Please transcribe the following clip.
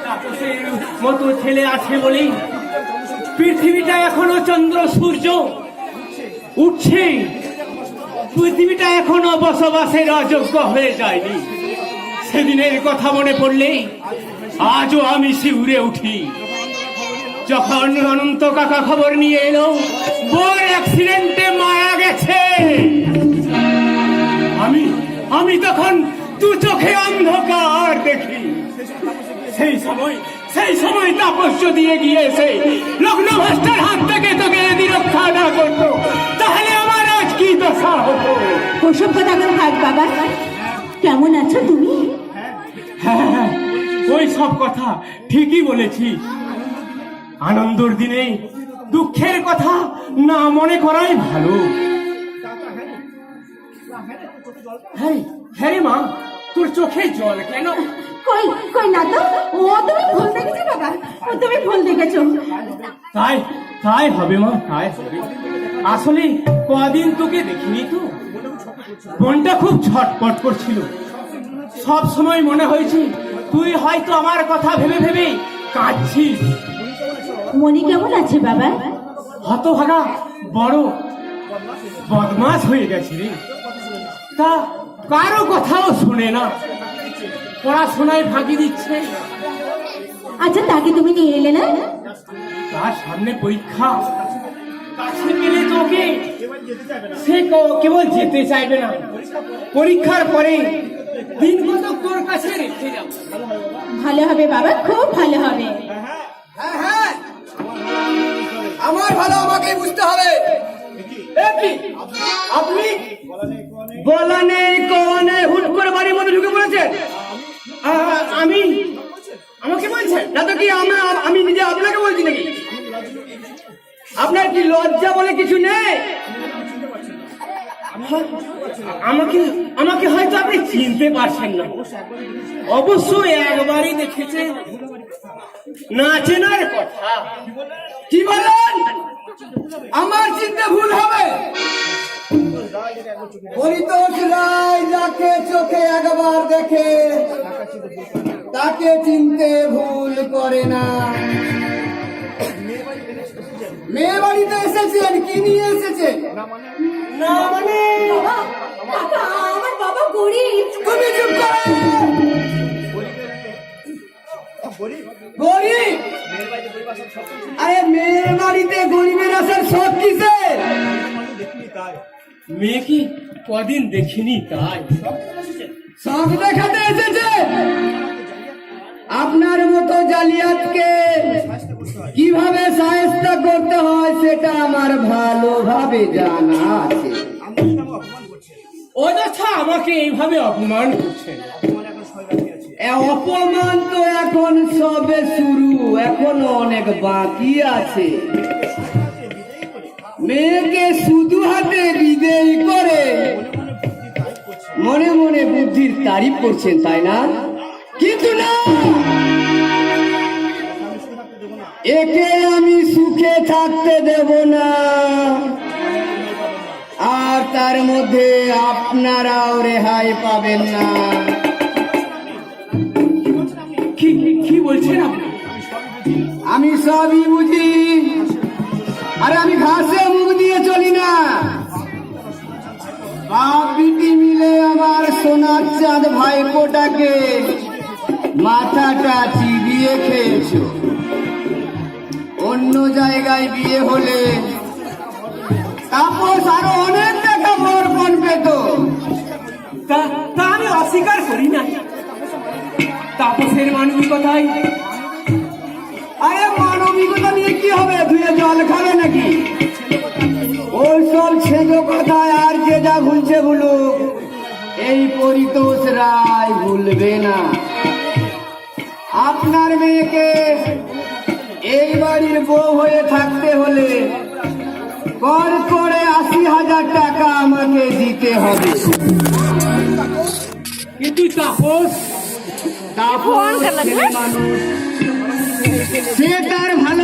তাপসের মতো ছেলে আছে বলেই পৃথিবীটা এখনো চন্দ্র সূর্য উঠছে, পৃথিবীটা এখনো বসবাসের অযোগ্য হয়ে যায়নি। সেদিনের কথা মনে পড়লেই আজও আমি শিউরে উঠি। যখন অনন্ত কাকা খবর নিয়ে এলো বড় অ্যাক্সিডেন্টে মারা গেছে, আমি তখন দু চোখে অন্ধকার দেখি। সেই সময় তাপস দিয়ে গিয়েছে লগ্ন মাস্টার হাত থেকে তোকে যদি রক্ষা না করতো তাহলে আমার আজ কি দশা হতো। ওসব কথা করে থাক বাবা, কেমন আছো তুমি? হ্যাঁ, ওই সব কথা ঠিকই বলেছিস। আনন্দের দিনে দুঃখের কথা না মনে করাই ভালো। হ্যাঁ রে মা, তোর চোখে জল কেন? কই কই না তো, ও তুমি ভুল দেখেছো বাবা, ও তুমি ভুল দেখেছো। তাই হবে মা, তাই হবে। আসলে কদিন তোকে দেখিনি তো, মনটা খুব ছটপট করছিল। সব সময় মনে হয়েছে তুই হয়তো আমার কথা ভেবে ভেবে কাঁদছিস। মনি কেমন আছে বাবা? হতভাগা বড় বদমাশ হয়ে গেছে রে। তা কারো কথাও শুনে না, পড়াশোনায় ফাঁকি দিচ্ছে। আচ্ছা তাকে তুমি নিয়ে এলে না? তার সামনে পরীক্ষা, কাছে পেলে তোকে সে কেবল যেতে চাইবে না। পরীক্ষার পরে দিন কত তোর কাছে রেখে যাব। ভালো হবে বাবা, খুব ভালো হবে। হ্যাঁ, আমার ভালো আমাকে বুঝতে হবে। আপনি বলা নেই কনে হুট করে বাড়ির মধ্যে ঢুকে পড়েছেন। আমাকে বলছেন না তো? কি আমি নিজে আপনাকে বলছি নাকি? আপনার কি লজ্জা বলে কিছু নেই? আমাকে হয়তো আপনি চিনতে পারছেন না। অবশ্যই একবারই দেখেছেন, না চেনার কথা। কি বলেন? আমার চিন্তা ভুল হবে? পরিতোষ রায় যাকে চোখে একবার দেখে তাকে চিনতে ভুল করে না। মেয়ে বাড়িতে এসেছেন, কি নিয়ে এসেছেন? না মানে আমার বাবা গরিব। তুমি চুপ করো। গরিব? আরে মেয়ের বাড়িতে গরিবের আসার শখ কিসের? মেয়ে কি কদিন দেখিনি তাই শখ দেখাতে এসেছে। আপনার মতো জালিয়াতকে কিভাবে সাহায্য করতে হয় সেটা আমার ভালোভাবে জানা আছে। অযথা আমাকে এইভাবে অপমান করছেন। অপমান তো এখন সবে শুরু, এখনো অনেক বাকি আছে। মেয়েকে শুধু হাতে বিদেয় করে মনে মনে বুদ্ধির তারিফ করছেন, তাই না? কিন্তু না, একে আমি সুখে থাকতে দেব না, আর তার মধ্যে আপনারাও রেহাই পাবেন না। কি বলছেন আপনি? আমি সবই বুঝি, আরে আমি ঘাসে মুখ দিয়ে চলি না। বাপ বিটি মিলে আমার সোনার চাঁদ ভাইপোটাকে মাথাটা চিবিয়ে খেয়েছো। অন্য জায়গায় বিয়ে হলে তাপস আরো অনেক টাকা বরপণ পেত। তা আমি অস্বীকার করি না। তাপসের মানবিকতায়। আরে মানবিকতা নিয়ে কি হবে? ধুয়ে জল খাবে নাকি? ওই সব ছেলে কথায় আর যে যা ভুলছে ভুলুক, এই পরিতোষ রায় ভুলবে না। আপনার মেয়েকে এই বাড়ির বউ হয়ে থাকতে হলে কর করে 80,000 টাকা আমাকে দিতে হবে। কিন্তু তাপস ছেলে মানুষ, সে তার ভালো